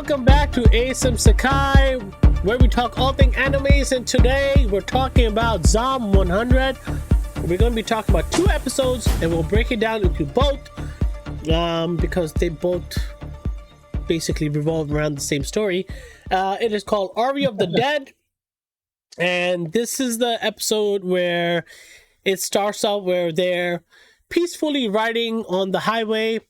welcome back to ASM Sekai, where we talk all things animes, and today we're talking about ZOM 100. We're going to be talking about 2 episodes, and we'll break it down into both, because they both basically revolve around the same story. It is called Army of the Dead, and this is the episode where it starts out where they're peacefully riding on the highway,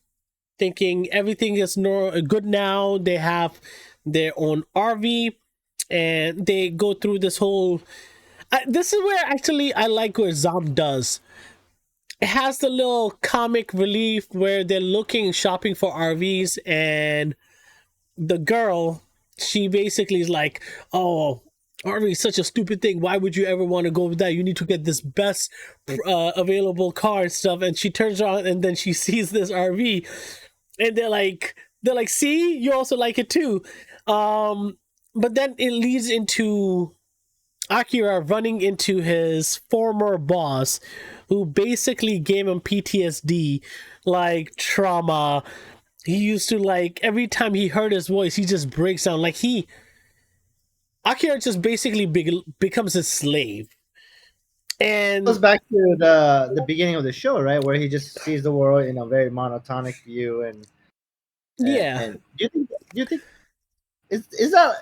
thinking everything is good now. They have their own RV, and they go through this whole... this is where actually I like what ZOM does. It has the little comic relief where they're shopping for RVs, and the girl, she basically is like, oh, RV is such a stupid thing. Why would you ever want to go with that? You need to get this best available car and stuff. And she turns around and then she sees this RV, and they're like, see, you also like it too. But then it leads into Akira running into his former boss, who basically gave him PTSD, like trauma. He used to, like, every time he heard his voice, he just breaks down. Like, Akira just basically becomes his slave. And it goes back to the beginning of the show, right, where he just sees the world in a very monotonic view, and do you think is that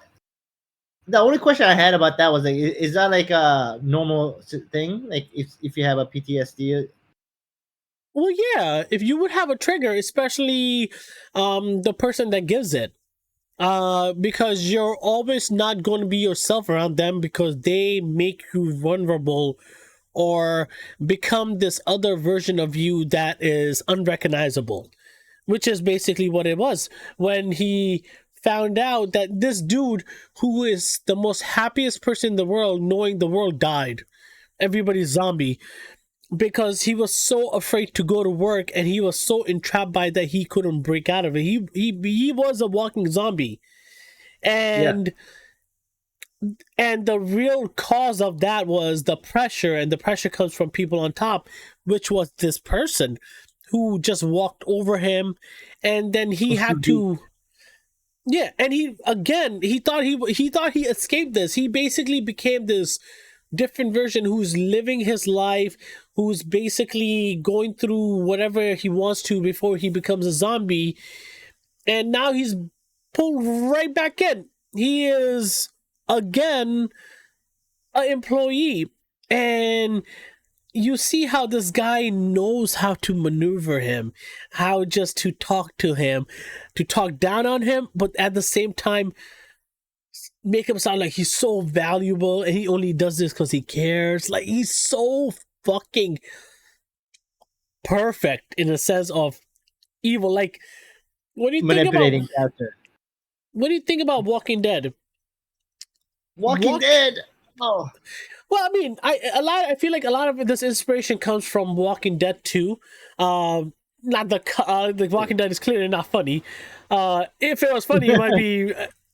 the only question I had about that was, like, is that like a normal thing, like if you have a PTSD? Well, yeah, if you would have a trigger, especially the person that gives it, because you're always not going to be yourself around them, because they make you vulnerable or become this other version of you that is unrecognizable, which is basically what it was when he found out that this dude, who is the most happiest person in the world, knowing the world died, everybody's zombie, because he was so afraid to go to work, and he was so entrapped by that he couldn't break out of it. He was a walking zombie, and the real cause of that was the pressure, and the pressure comes from people on top, which was this person who just walked over him, and then he had to... Yeah, and he thought he escaped this. He basically became this different version who's living his life, who's basically going through whatever he wants to before he becomes a zombie. And now he's pulled right back in. He is again an employee, and you see how this guy knows how to maneuver him, how just to talk to him, to talk down on him, but at the same time make him sound like he's so valuable, and he only does this because he cares. Like, he's so fucking perfect in a sense of evil. Like, what do you Manipulating think about character. What do you think about Walking Dead? Dead. Oh. Well, I mean, I feel like a lot of this inspiration comes from Walking Dead too. Not the Walking Dead is clearly not funny. If it was funny,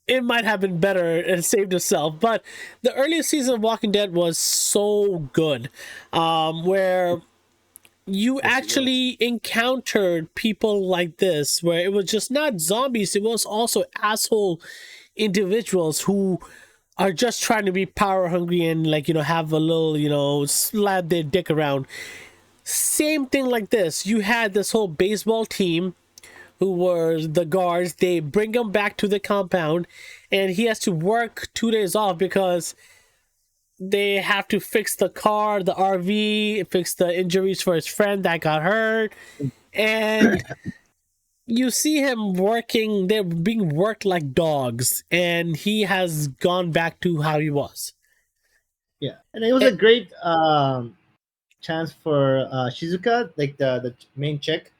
it might have been better and saved itself. But the earliest season of Walking Dead was so good, where you actually encountered people like this, where it was just not zombies, it was also asshole individuals who are just trying to be power hungry and, like, have a little, slap their dick around. Same thing like this. You had this whole baseball team who were the guards. They bring him back to the compound, and he has to work 2 days off because they have to fix the car, the RV, fix the injuries for his friend that got hurt. And you see him working, they're being worked like dogs, and he has gone back to how he was. Yeah, and it was a great chance for Shizuka, like the main chick,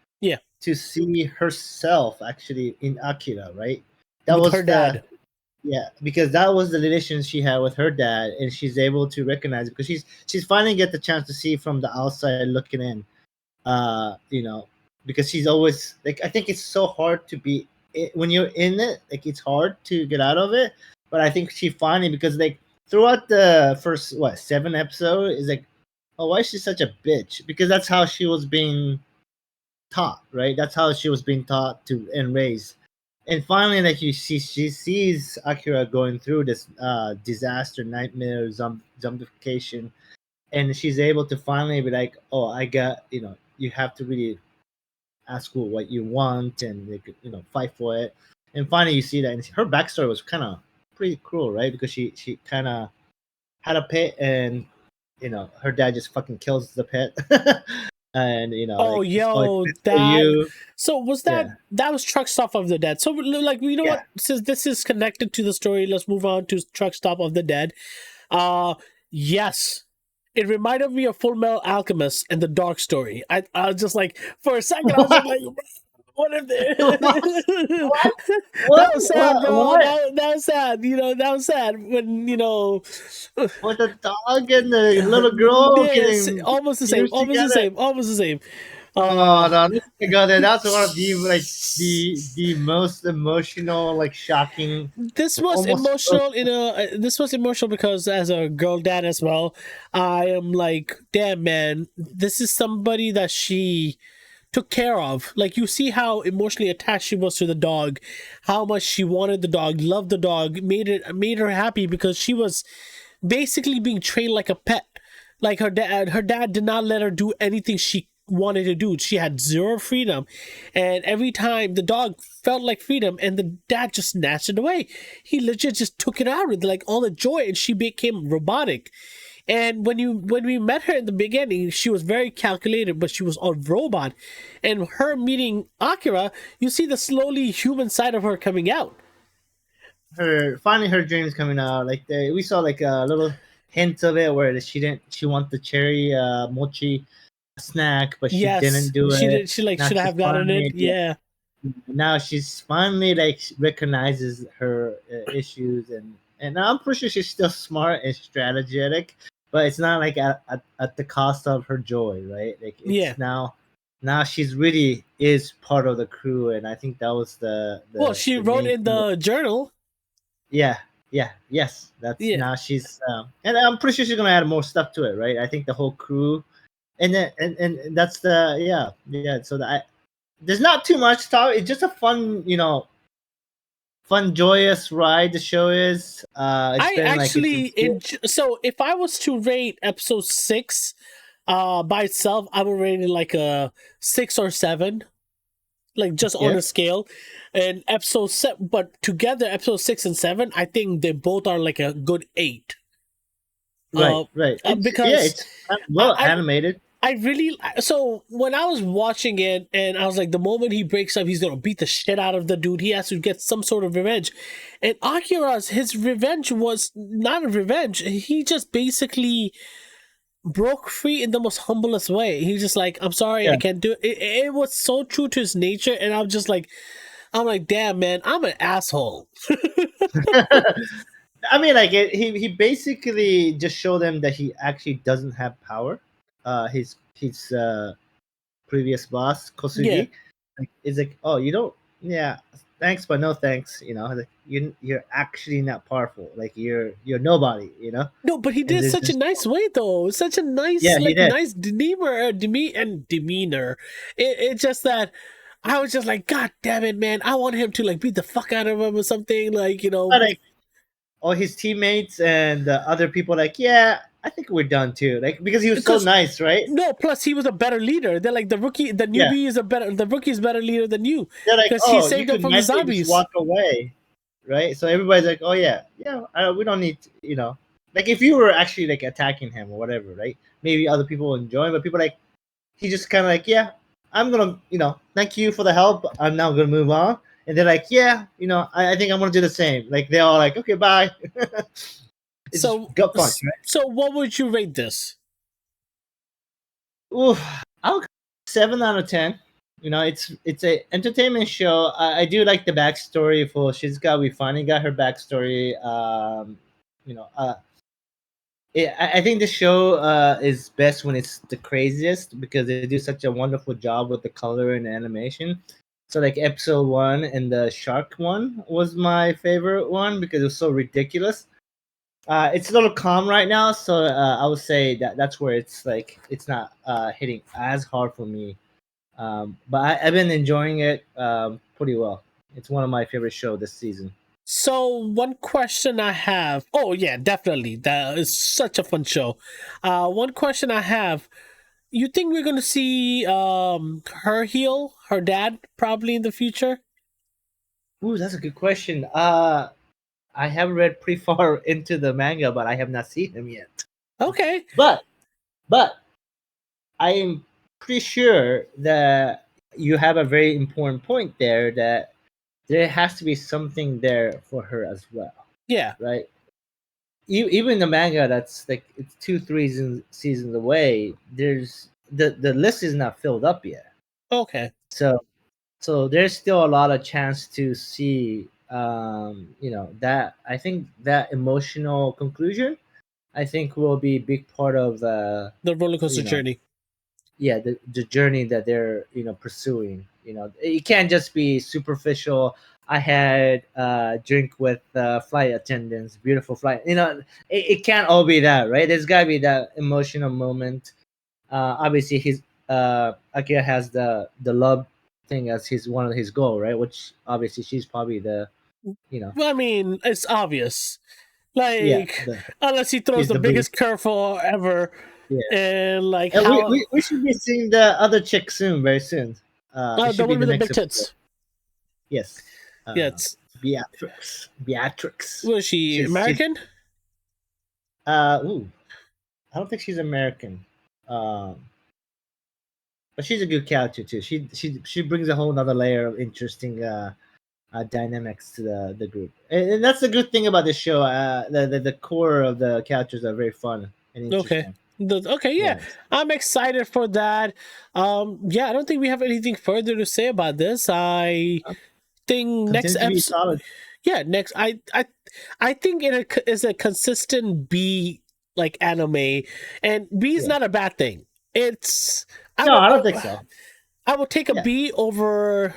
to see herself actually in Akira, right? That with was her dad. Yeah, because that was the relation she had with her dad, and she's able to recognize it because she's finally get the chance to see from the outside looking in, because she's always, like, I think it's so hard to be when you're in it, like, it's hard to get out of it. But I think she finally, because, like, throughout the first 7 episodes, is like, oh, why is she such a bitch? Because that's how she was being taught, right? That's how she was being taught to and raised. and finally, like she sees Akira going through this disaster, nightmare, zombification, and she's able to finally be like, "Oh, I got you have to really ask what you want and like, fight for it." And finally, you see that, and her backstory was kind of pretty cruel, right? Because she kind of had a pet, and her dad just fucking kills the pet, and Oh, like it's all like yo, "It's for you." so was Yeah, that was Truck Stop of the Dead. So like, you know yeah. what? Since this is connected to the story, let's move on to Truck Stop of the Dead. Yes. It reminded me of Full Metal Alchemist and the Dark Story. I was just like, for a second, I was just like, what if they... What? That was sad, bro. What? That was sad. That was sad when, With the dog and the little girl yes, getting almost the same, fused together. almost the same. Oh no, let's go there. That's one of the like the most emotional, like shocking, This was almost. emotional this was emotional because as a girl dad as well, I am like, damn man, this is somebody that she took care of. Like, you see how emotionally attached she was to the dog, how much she wanted the dog, loved the dog, made her happy because she was basically being trained like a pet. Like, her dad did not let her do anything she wanted to do. She had zero freedom, and every time the dog felt like freedom and the dad just snatched it away, he legit just took it out with like all the joy, and she became robotic. And when we met her in the beginning, she was very calculated, but she was a robot. And her meeting Akira, you see the slowly human side of her coming out. Finally her dreams coming out. Like we saw like a little hint of it where she want the cherry mochi snack, but she didn't Yes, do she it. did. She like Now should she's have gotten it. finally Yeah, now she's finally like recognizes her issues, and I'm pretty sure she's still smart and strategic, but it's not like at the cost of her joy, right? Like yeah. it's now she's really is part of the crew, and I think that was Well, she the wrote main in thing. the journal. Yeah, yeah, yes, that's Yeah, now she's and I'm pretty sure she's gonna add more stuff to it, right? I think the whole crew, and then and that's the yeah. So there's not too much to talk. It's just a fun, fun, joyous ride. The show is. It's I been like actually so if I was to rate episode 6 by itself, I would rate it like a 6 or 7, like just on a yes, scale. And episode 7, but together episode 6 and 7, I think they both are like a good 8. right, right. Because It's well I animated. I really, so when I was watching it, and I was like, the moment he breaks up, he's gonna beat the shit out of the dude. He has to get some sort of revenge. And Akira's his revenge was not a revenge. He just basically broke free in the most humblest way. He's just like, I'm sorry, I Yeah. can't do it. It was so true to his nature, and I'm like, damn man, I'm an asshole. I mean, like he basically just showed them that he actually doesn't have power. His previous boss Yeah. Kosugi, like, is like, oh, you don't, yeah, thanks, but no thanks. Like you're actually not powerful. Like you're nobody. No, but he And did there's such a just nice way though. Such a nice, yeah, he like did. nice demeanor. It's just that I was just like, God damn it, man! I want him to like beat the fuck out of him or something, like But like all his teammates and the other people, like, yeah, I think we're done too. Like because he was so because nice, right? no. Plus, he was a better leader. They're like the Yeah, newbie is the rookie is better leader than you they're like, because he oh, you saved them could from the nicely just zombies. walk away, right? So everybody's like, oh yeah, yeah, we don't need, like if you were actually like attacking him or whatever, right? Maybe other people will enjoy, but people like he just kind of like, yeah, I'm gonna, thank you for the help. I'm now gonna move on, and they're like, yeah, I think I'm gonna do the same. Like they're all like, okay, bye. It's just So, gut punch, right? so what would you rate this? Ooh, I'll go 7 out of 10. It's a entertainment show. I do like the backstory for Shizuka. We finally got her backstory. You know, uh, I think the show is best when it's the craziest because they do such a wonderful job with the color and animation. So like episode 1 and the shark one was my favorite one because it was so ridiculous. It's a little calm right now, so I would say that's where it's like it's not hitting as hard for me. But I've been enjoying it pretty well. It's one of my favorite shows this season. So one question I have, oh yeah, definitely, that is such a fun show. One question I have, you think we're gonna see her heal her dad probably in the future? Ooh, that's a good question. I have read pretty far into the manga, but I have not seen him yet. Okay. But I am pretty sure that you have a very important point there, that there has to be something there for her as well, Yeah. right? Even the manga that's like it's 2 3 seasons away, there's the list is not filled up yet. Okay. So there's still a lot of chance to see that. I think that emotional conclusion, I think, will be a big part of The roller coaster you know journey. yeah, the journey that they're pursuing. It can't just be superficial. I had a drink with flight attendants, beautiful flight. It can't all be that, right? There's got to be that emotional moment. Obviously his Akira has the love thing as his one of his goal, right? Which obviously she's probably the you know Well, I mean, it's obvious. yeah, Like, unless he throws she's the the boost. biggest curveball ever, Yeah. and like And how we should be seeing the other chick soon, very soon. It the should be one the with the next big episode. tits. Yes. Yeah, uh, it's Beatrix. was she She's American? ooh, I don't think she's American. Um, but she's a good character too. She brings a whole nother layer of interesting dynamics to the group, and that's the good thing about this show. The core of the characters are very fun and Okay. interesting. Okay, yeah, Yes, I'm excited for that. Yeah, I don't think we have anything further to say about this. I think next continue to be episode, solid. yeah, next I think it is a consistent B like anime, and B is Yeah. not a bad thing. It's I No, will I don't think so. I will take a Yeah. B over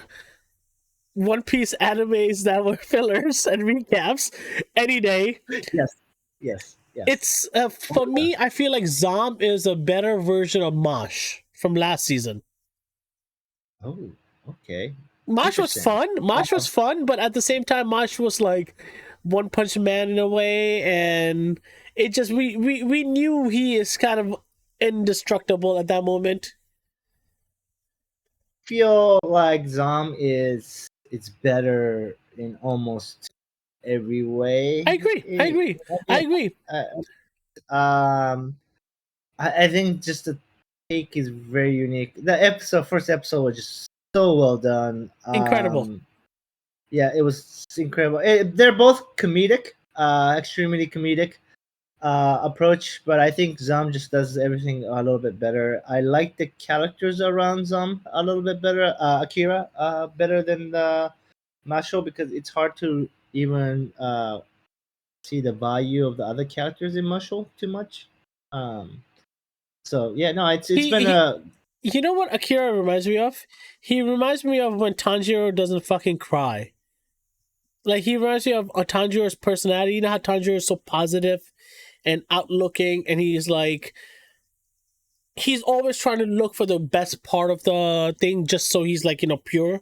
One Piece animes that were fillers and recaps any day. Yes. Yes. Yes. It's Oh, for me. I feel like Zom is a better version of Mosh from last season. oh, okay. Mosh was Interesting. fun. Mosh was fun, but at the same time, Mosh was like One Punch Man in a way, and it just we knew he is kind of indestructible at that moment. Feel like Zom is it's better in almost every way. I agree. I agree. I I mean, agree. um, I think just the take is very unique. The first episode was just so well done. Incredible. Yeah, it was incredible. They're both comedic, extremely comedic approach, but I think Zom just does everything a little bit better. I like the characters around Zom a little bit better. Akira, better than the Masho, because it's hard to even see the value of the other characters in Masho too much. Um, so yeah, no, it's been He a you know what Akira reminds me of? He reminds me of when Tanjiro doesn't fucking cry. Like he reminds me of Tanjiro's personality. You know how Tanjiro is so positive and outlooking, and he's always trying to look for the best part of the thing, just so he's like pure.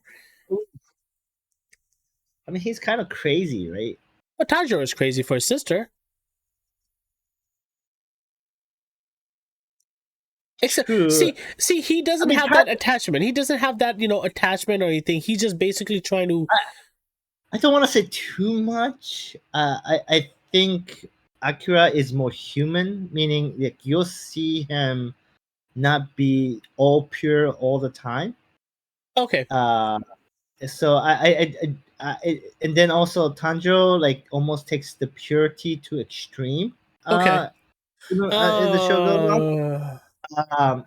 I mean, he's kind of crazy, right? But Tanjiro is crazy for his sister. Except, True. see, he I doesn't mean, have that attachment. He doesn't have that attachment or anything. He's just basically trying to. I don't want to say too much. I think Akira is more human, meaning like you'll see him not be all pure all the time. Okay. So and then also Tanjiro like almost takes the purity to extreme. Okay. As the show goes on. Uh.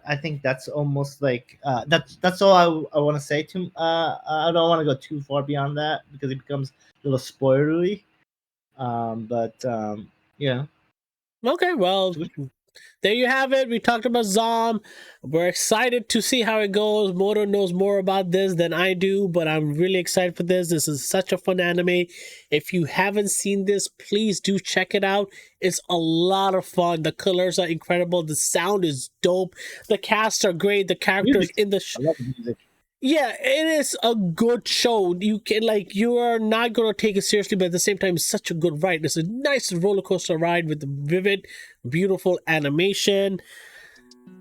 I think that's almost like that's all I want to say. I don't want to go too far beyond that because it becomes a little spoilery. But yeah. Okay. Well, there you have it. We talked about Zom. We're excited to see how it goes. Moto knows more about this than I do, but I'm really excited for this. This is such a fun anime. If you haven't seen this, please do check it out. It's a lot of fun. The colors are incredible. The sound is dope. The casts are great. The characters Music. in the I love the music. Yeah, it is a good show. You are not gonna take it seriously, but at the same time, it's such a good ride. It's a nice roller coaster ride with vivid, beautiful animation.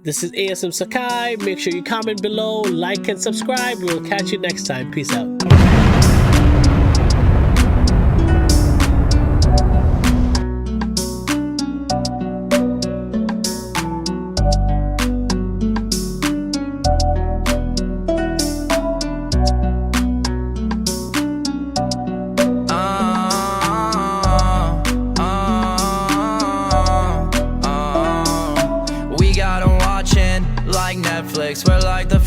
This is ASM Sekai. Make sure you comment below, like, and subscribe. We'll catch you next time. Peace out. We got 'em watching like Netflix. We're like the